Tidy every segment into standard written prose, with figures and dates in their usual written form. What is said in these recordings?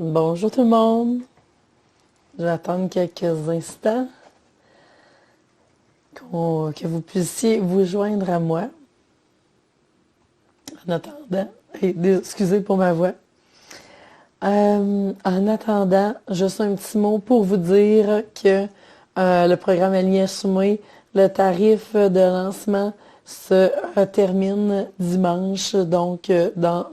Bonjour tout le monde. Je vais attendre quelques instants que vous puissiez vous joindre à moi. En attendant, excusez pour ma voix. En attendant, juste un petit mot pour vous dire que le programme Aligné Assumé, le tarif de lancement se termine dimanche, donc dans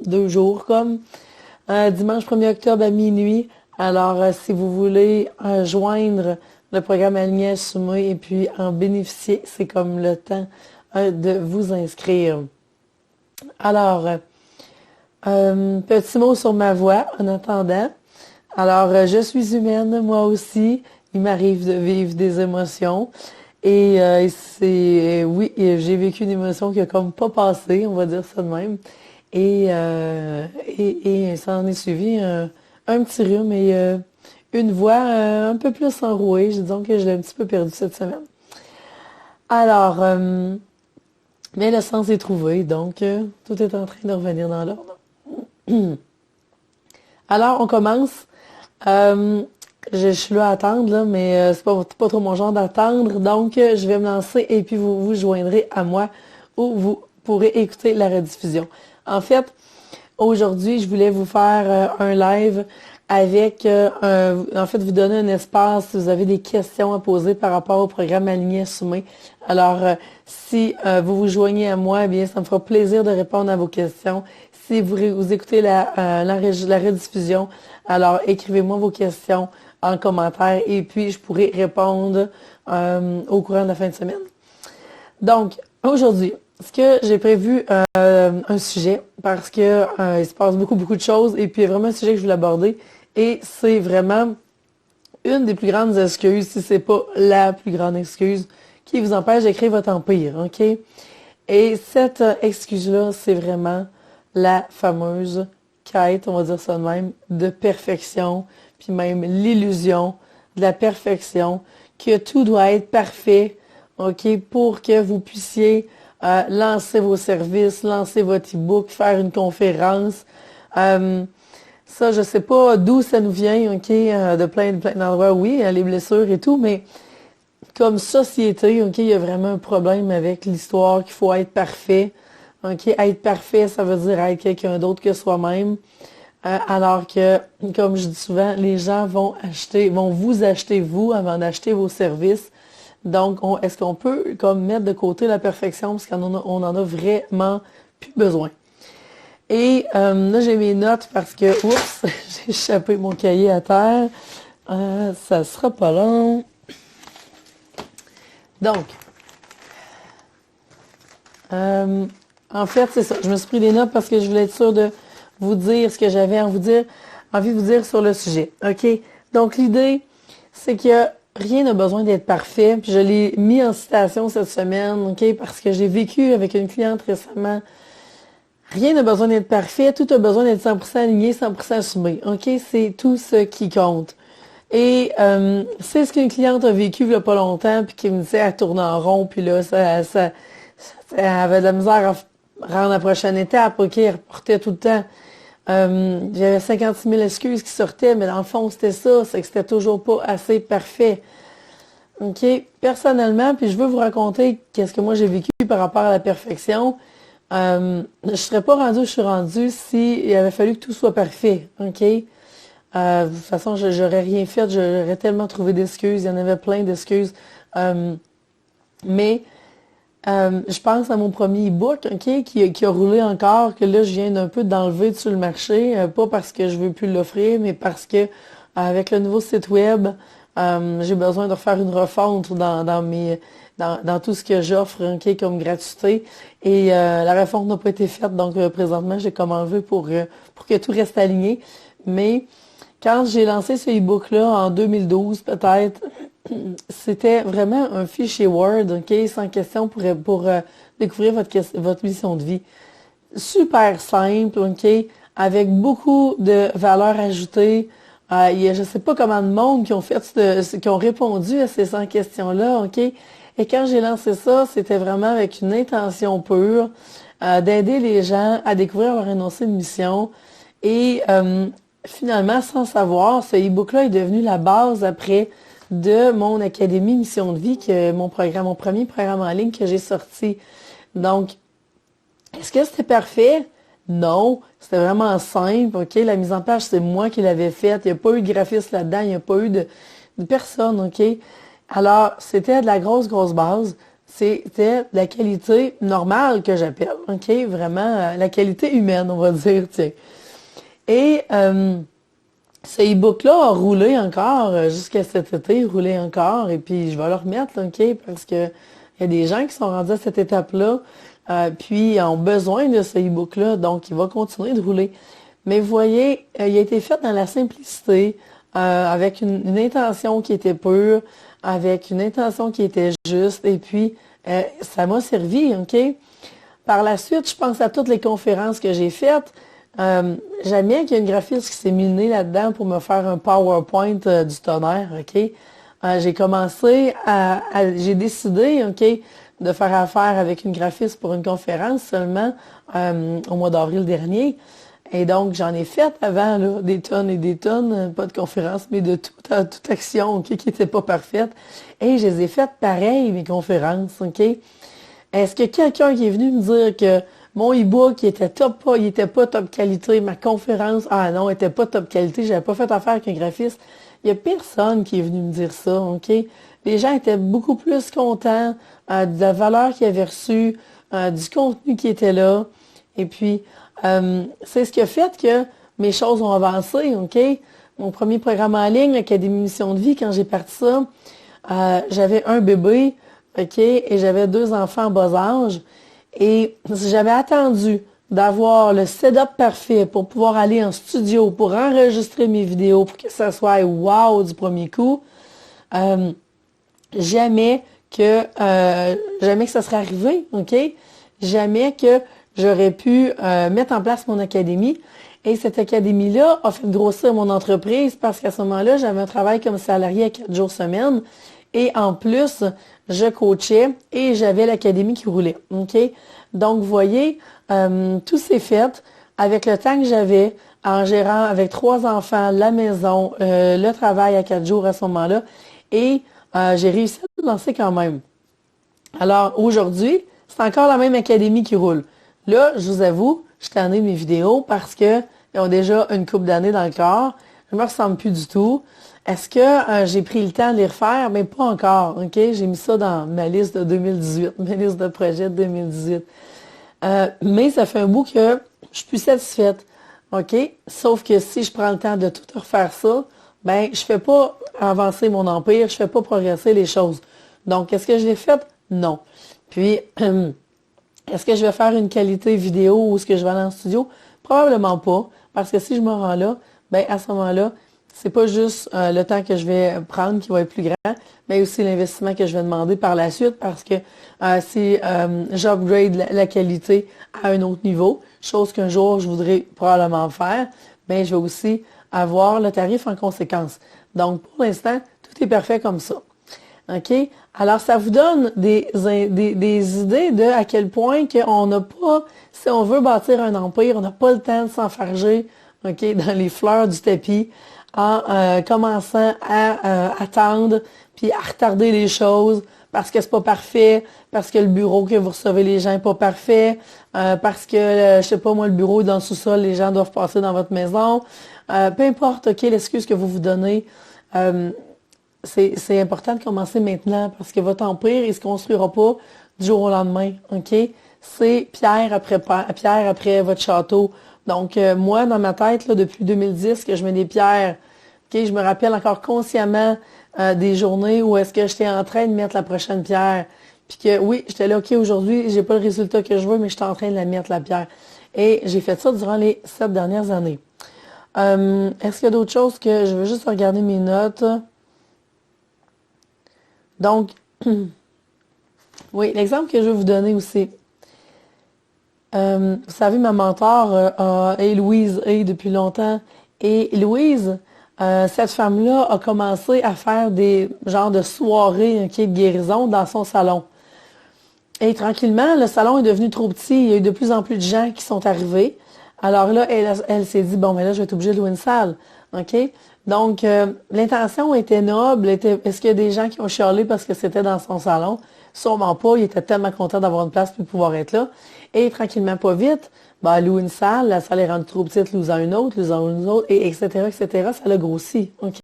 2 jours comme. Dimanche 1er octobre à minuit. Alors, si vous voulez joindre le programme Aligné Assumé et puis en bénéficier, c'est comme le temps de vous inscrire. Alors, petit mot sur ma voix en attendant. Alors, je suis humaine, moi aussi. Il m'arrive de vivre des émotions. Et oui, j'ai vécu une émotion qui a comme pas passé, on va dire ça de même. Et ça en est suivi un petit rhume et une voix un peu plus enrouée. Disons que je l'ai un petit peu perdue cette semaine. Alors, mais le sens est trouvé, donc tout est en train de revenir dans l'ordre. Alors, on commence. Je suis là à attendre, là, mais c'est pas trop mon genre d'attendre. Donc, je vais me lancer et puis vous vous joindrez à moi ou vous pourrez écouter la rediffusion. En fait, aujourd'hui, je voulais vous faire un live avec, en fait, vous donner un espace si vous avez des questions à poser par rapport au programme Aligné Assumé. Alors, si vous vous joignez à moi, eh bien, ça me fera plaisir de répondre à vos questions. Si vous écoutez la rediffusion, alors écrivez-moi vos questions en commentaire et puis je pourrai répondre au courant de la fin de semaine. Donc, aujourd'hui, ce que j'ai prévu un sujet parce que il se passe beaucoup de choses et puis il y a vraiment un sujet que je voulais aborder et c'est vraiment une des plus grandes excuses, si c'est pas la plus grande excuse, qui vous empêche d'écrire votre empire, ok? Et cette excuse-là, c'est vraiment la fameuse quête, on va dire ça de même, de perfection, puis même l'illusion de la perfection, que tout doit être parfait, ok, pour que vous puissiez lancer vos services, lancer votre e-book, faire une conférence. Ça, je sais pas d'où ça nous vient, ok, de plein d'endroits, oui, les blessures et tout, mais comme société, ok, il y a vraiment un problème avec l'histoire qu'il faut être parfait. Ok, être parfait, ça veut dire être quelqu'un d'autre que soi-même. Alors que, comme je dis souvent, les gens vont vous acheter vous avant d'acheter vos services. Donc, est-ce qu'on peut comme mettre de côté la perfection parce qu'on en a vraiment plus besoin. Et là, j'ai mes notes parce que, oups, j'ai échappé mon cahier à terre. Ça sera pas long. Donc, en fait, c'est ça. Je me suis pris des notes parce que je voulais être sûre de vous dire ce que j'avais envie de vous dire sur le sujet. OK? Donc, l'idée, c'est que rien n'a besoin d'être parfait. Puis je l'ai mis en citation cette semaine, OK? Parce que j'ai vécu avec une cliente récemment. Rien n'a besoin d'être parfait. Tout a besoin d'être 100% aligné, 100% assumé. OK? C'est tout ce qui compte. Et c'est ce qu'une cliente a vécu il n'y a pas longtemps, puis qui me disait, elle tourne en rond, puis là, elle avait de la misère à rendre la prochaine étape, ok, elle reportait tout le temps. J'avais 56 000 excuses qui sortaient, mais dans le fond, c'était ça, c'est que c'était toujours pas assez parfait. Ok, personnellement, puis je veux vous raconter qu'est-ce que moi j'ai vécu par rapport à la perfection. Je serais pas rendue où je suis rendue si il avait fallu que tout soit parfait, ok? De toute façon, j'aurais rien fait, j'aurais tellement trouvé d'excuses, il y en avait plein d'excuses. Mais je pense à mon premier e-book, ok, qui a roulé encore, que là, je viens d'un peu d'enlever sur le marché, pas parce que je veux plus l'offrir, mais parce que avec le nouveau site web, j'ai besoin de refaire une refonte dans tout ce que j'offre, ok, comme gratuité. Et la refonte n'a pas été faite, donc présentement, j'ai comme enlevé pour que tout reste aligné. Mais quand j'ai lancé ce e-book-là en 2012, peut-être, c'était vraiment un fichier Word, ok, sans question pour découvrir votre mission de vie. Super simple, ok, avec beaucoup de valeur ajoutée. Il y a je sais pas comment de monde qui ont répondu à ces 100 questions-là, ok. Et quand j'ai lancé ça, c'était vraiment avec une intention pure d'aider les gens à découvrir leur énoncé de mission et finalement, sans savoir, ce e-book-là est devenu la base après de mon Académie Mission de vie, mon premier programme en ligne que j'ai sorti. Donc, est-ce que c'était parfait? Non, c'était vraiment simple, ok? La mise en page, c'est moi qui l'avais faite. Il n'y a pas eu de graphiste là-dedans, il n'y a pas eu de personne, ok? Alors, c'était de la grosse, grosse base. C'était de la qualité normale que j'appelle, ok? Vraiment, la qualité humaine, on va dire, tiens. Et ce e-book-là a roulé encore jusqu'à cet été, roulé encore, et puis je vais le remettre, là, ok? Parce que il y a des gens qui sont rendus à cette étape-là, puis ont besoin de ce e-book-là, donc il va continuer de rouler. Mais vous voyez, il a été fait dans la simplicité, avec une intention qui était pure, avec une intention qui était juste, et puis ça m'a servi, ok? Par la suite, je pense à toutes les conférences que j'ai faites. J'aime bien qu'il y ait une graphiste qui s'est mis le nez là-dedans pour me faire un PowerPoint du tonnerre, ok? J'ai décidé, ok, de faire affaire avec une graphiste pour une conférence seulement au mois d'avril dernier. Et donc, j'en ai fait avant, là, des tonnes et des tonnes, pas de conférence, mais de toute action, ok, qui n'était pas parfaite. Et je les ai faites pareil, mes conférences, ok? Est-ce que quelqu'un qui est venu me dire que mon e-book il était pas top qualité, ma conférence, ah non, était pas top qualité, j'avais pas fait affaire avec un graphiste. Il y a personne qui est venu me dire ça, ok? Les gens étaient beaucoup plus contents de la valeur qu'ils avaient reçue, du contenu qui était là. Et puis, c'est ce qui a fait que mes choses ont avancé, ok? Mon premier programme en ligne, l'Académie Mission de vie, quand j'ai parti ça, j'avais un bébé, ok? Et j'avais 2 enfants en bas âge. Et si j'avais attendu d'avoir le setup parfait pour pouvoir aller en studio, pour enregistrer mes vidéos, pour que ça soit wow du premier coup, euh, jamais jamais que ça serait arrivé, ok? Jamais que j'aurais pu mettre en place mon académie. Et cette académie-là a fait grossir mon entreprise parce qu'à ce moment-là, j'avais un travail comme salarié à 4 jours semaine. Et en plus, je coachais et j'avais l'académie qui roulait. OK? Donc, vous voyez, tout s'est fait avec le temps que j'avais en gérant avec 3 enfants, la maison, le travail à 4 jours à ce moment-là. Et j'ai réussi à le lancer quand même. Alors, aujourd'hui, c'est encore la même académie qui roule. Là, je vous avoue, je tannée de mes vidéos parce que ils ont déjà une couple d'années dans le corps. Je me ressemble plus du tout. Est-ce que j'ai pris le temps de les refaire? Mais pas encore, OK? J'ai mis ça dans ma liste de 2018, ma liste de projets de 2018. Mais ça fait un bout que je suis plus satisfaite, OK? Sauf que si je prends le temps de tout refaire ça, ben je fais pas avancer mon empire, je fais pas progresser les choses. Donc, est-ce que je l'ai fait? Non. Puis, est-ce que je vais faire une qualité vidéo ou est-ce que je vais aller en studio? Probablement pas, parce que si je me rends là, ben à ce moment-là, c'est pas juste le temps que je vais prendre qui va être plus grand, mais aussi l'investissement que je vais demander par la suite, parce que si j'upgrade la qualité à un autre niveau, chose qu'un jour je voudrais probablement faire, ben je vais aussi avoir le tarif en conséquence. Donc pour l'instant, tout est parfait comme ça. OK? Alors, ça vous donne des idées de à quel point qu'on n'a pas, si on veut bâtir un empire, on n'a pas le temps de s'enfarger, OK, dans les fleurs du tapis, en commençant à attendre, puis à retarder les choses, parce que c'est pas parfait, parce que le bureau que vous recevez les gens est pas parfait, parce que, je sais pas moi, le bureau est dans le sous-sol, les gens doivent passer dans votre maison. Peu importe, OK, l'excuse que vous vous donnez, c'est important de commencer maintenant parce que votre empire, il se construira pas du jour au lendemain, OK? C'est pierre après votre château. Donc, moi, dans ma tête, là, depuis 2010, que je mets des pierres, OK? Je me rappelle encore consciemment des journées où est-ce que j'étais en train de mettre la prochaine pierre. Puis que, oui, j'étais là, OK, aujourd'hui, j'ai pas le résultat que je veux, mais j'étais en train de la mettre, la pierre. Et j'ai fait ça durant les 7 dernières années. Est-ce qu'il y a d'autres choses que je veux juste regarder mes notes? Donc, oui, l'exemple que je vais vous donner aussi. Vous savez, ma mentor est Louise A depuis longtemps. Et Louise, cette femme-là a commencé à faire des genres de soirées de guérison dans son salon. Et tranquillement, le salon est devenu trop petit. Il y a eu de plus en plus de gens qui sont arrivés. Alors là, elle s'est dit, bon, mais là, je vais être obligée de louer une salle. OK? Donc, l'intention était noble. Est-ce qu'il y a des gens qui ont chialé parce que c'était dans son salon? Sûrement pas. Il était tellement content d'avoir une place pour pouvoir être là. Et tranquillement, pas vite, ben, elle loue une salle. La salle est rendue trop petite, louant une autre, louant une autre, et etc., etc. Ça l'a grossi. OK?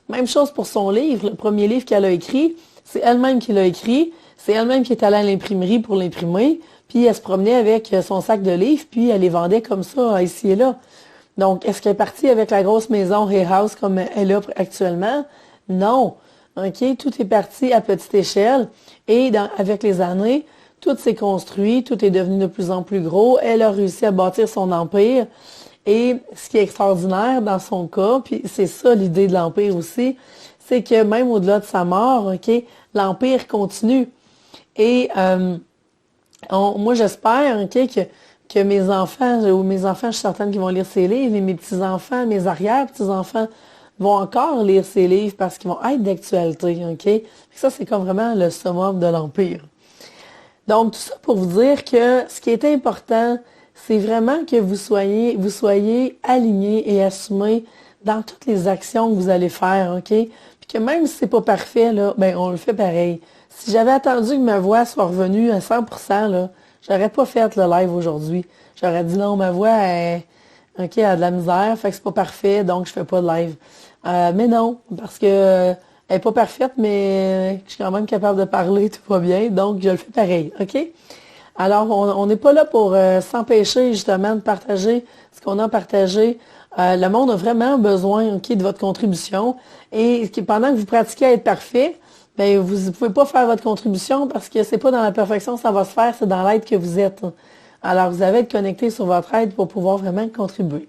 Même chose pour son livre. Le premier livre qu'elle a écrit, c'est elle-même qui l'a écrit. C'est elle-même qui est allée à l'imprimerie pour l'imprimer. Puis elle se promenait avec son sac de livres, puis elle les vendait comme ça, ici et là. Donc, est-ce qu'elle est partie avec la grosse maison Hay House comme elle a actuellement? Non. OK? Tout est parti à petite échelle. Et avec les années, tout s'est construit, tout est devenu de plus en plus gros. Elle a réussi à bâtir son empire. Et ce qui est extraordinaire dans son cas, puis c'est ça l'idée de l'empire aussi, c'est que même au-delà de sa mort, OK, l'empire continue. Et moi, j'espère, OK, que mes enfants, je suis certaine qu'ils vont lire ces livres, et mes petits-enfants, mes arrière-petits-enfants vont encore lire ces livres parce qu'ils vont être d'actualité, OK? Ça, c'est comme vraiment le summum de l'Empire. Donc, tout ça pour vous dire que ce qui est important, c'est vraiment que vous soyez alignés et assumés dans toutes les actions que vous allez faire, OK? Puis que même si c'est pas parfait, là, ben, on le fait pareil. Si j'avais attendu que ma voix soit revenue à 100%, là, j'aurais pas fait le live aujourd'hui. J'aurais dit non, ma voix, OK, elle a de la misère, fait que c'est pas parfait, donc je fais pas de live. Mais non, parce que elle est pas parfaite, mais je suis quand même capable de parler, tout va bien, donc je le fais pareil, OK? Alors, on n'est pas là pour s'empêcher justement de partager ce qu'on a partagé. Le monde a vraiment besoin, OK, de votre contribution. Et pendant que vous pratiquez à être parfait, ben vous ne pouvez pas faire votre contribution parce que c'est pas dans la perfection que ça va se faire, c'est dans l'aide que vous êtes. Alors, vous avez à être connecté sur votre aide pour pouvoir vraiment contribuer.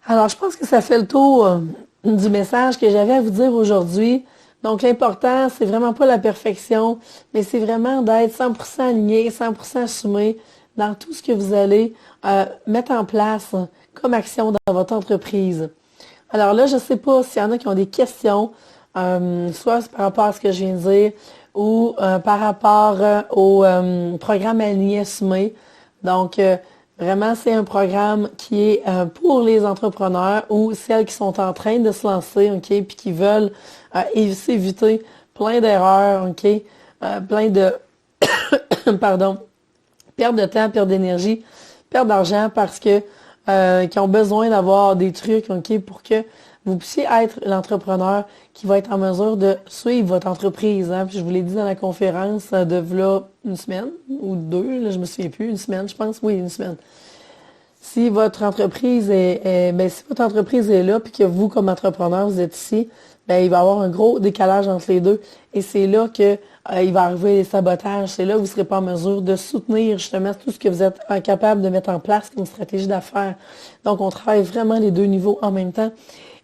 Alors, je pense que ça fait le tour du message que j'avais à vous dire aujourd'hui. Donc, l'important, c'est vraiment pas la perfection, mais c'est vraiment d'être 100% aligné, 100% assumé dans tout ce que vous allez mettre en place comme action dans votre entreprise. Alors là, je ne sais pas s'il y en a qui ont des questions, soit par rapport à ce que je viens de dire ou par rapport au programme Aligné Assumé. Donc, vraiment, c'est un programme qui est pour les entrepreneurs ou celles qui sont en train de se lancer, OK, puis qui veulent s'éviter plein d'erreurs, OK, plein de, pardon, perte de temps, perte d'énergie, perte d'argent parce que qui ont besoin d'avoir des trucs, OK, pour que vous puissiez être l'entrepreneur qui va être en mesure de suivre votre entreprise. Hein. Puis je vous l'ai dit dans la conférence de là une semaine ou deux, là, je me souviens plus, une semaine, je pense, oui, une semaine. Si votre entreprise si votre entreprise est là, puis que vous, comme entrepreneur, vous êtes ici, ben, il va y avoir un gros décalage entre les deux. Et c'est là que il va arriver les sabotages. C'est là que vous ne serez pas en mesure de soutenir justement tout ce que vous êtes incapable de mettre en place comme stratégie d'affaires. Donc, on travaille vraiment les deux niveaux en même temps.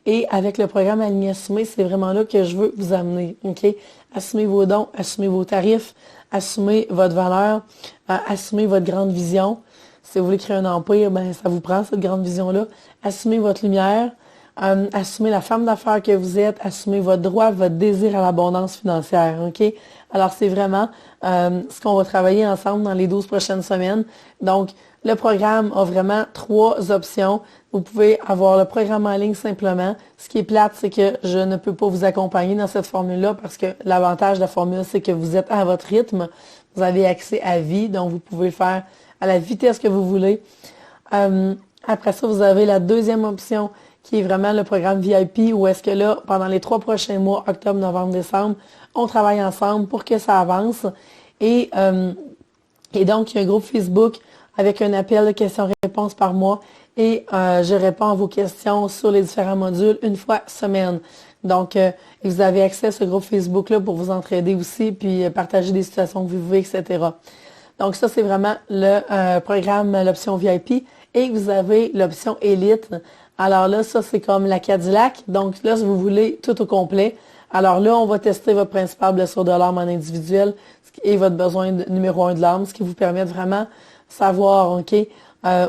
Et avec le programme Aligné Assumé, c'est vraiment là que je veux vous amener. OK? Assumez vos dons, assumez vos tarifs, assumez votre valeur, assumez votre grande vision. Si vous voulez créer un empire, ben ça vous prend cette grande vision-là. Assumez votre lumière, assumez la femme d'affaires que vous êtes, assumez votre droit, votre désir à l'abondance financière. OK? Alors, c'est vraiment ce qu'on va travailler ensemble dans les 12 prochaines semaines. Donc, le programme a vraiment 3 options. Vous pouvez avoir le programme en ligne simplement. Ce qui est plate, c'est que je ne peux pas vous accompagner dans cette formule-là parce que l'avantage de la formule, c'est que vous êtes à votre rythme. Vous avez accès à vie, donc vous pouvez faire à la vitesse que vous voulez. Après ça, vous avez la deuxième option qui est vraiment le programme VIP où est-ce que là, pendant les 3 prochains mois, octobre, novembre, décembre, on travaille ensemble pour que ça avance. Et donc, il y a un groupe Facebook avec un appel de questions-réponses par mois et je réponds à vos questions sur les différents modules une fois semaine. Donc, vous avez accès à ce groupe Facebook-là pour vous entraider aussi, puis partager des situations que vous vivez, etc. Donc, ça, c'est vraiment le programme, l'option VIP. Et vous avez l'option Élite. Alors là, ça, c'est comme la Cadillac. Donc là, si vous voulez tout au complet. Alors là, on va tester votre principal blessure de l'âme en individuel et votre besoin numéro 1 de l'âme, ce qui vous permet de vraiment savoir, OK,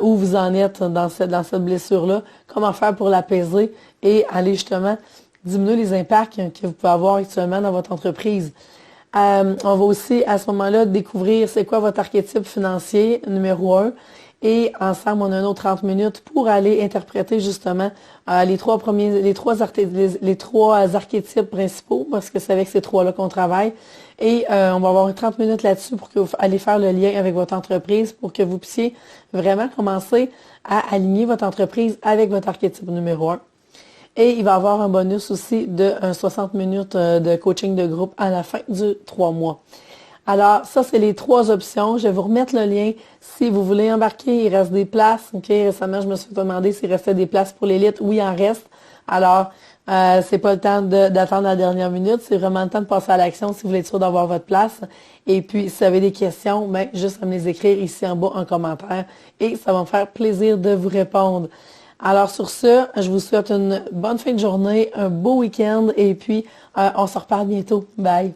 où vous en êtes dans cette blessure-là, comment faire pour l'apaiser et aller justement diminuer les impacts que vous pouvez avoir actuellement dans votre entreprise. On va aussi, à ce moment-là, découvrir c'est quoi votre archétype financier numéro 1 Et ensemble, on a un autre 30 minutes pour aller interpréter justement les trois archétypes principaux, parce que c'est avec ces trois-là qu'on travaille. Et on va avoir 30 minutes là-dessus pour que vous allez faire le lien avec votre entreprise pour que vous puissiez vraiment commencer à aligner votre entreprise avec votre archétype numéro 1. Et il va y avoir un bonus aussi de 60 minutes de coaching de groupe à la fin du 3 mois. Alors, ça, c'est les trois options. Je vais vous remettre le lien. Si vous voulez embarquer, il reste des places. OK, récemment, je me suis demandé s'il restait des places pour l'élite. Oui, il en reste. Alors, c'est pas le temps d'attendre la dernière minute. C'est vraiment le temps de passer à l'action si vous voulez être sûr d'avoir votre place. Et puis, si vous avez des questions, ben, juste à me les écrire ici en bas en commentaire. Et ça va me faire plaisir de vous répondre. Alors, sur ce, je vous souhaite une bonne fin de journée, un beau week-end. Et puis, on se reparle bientôt. Bye!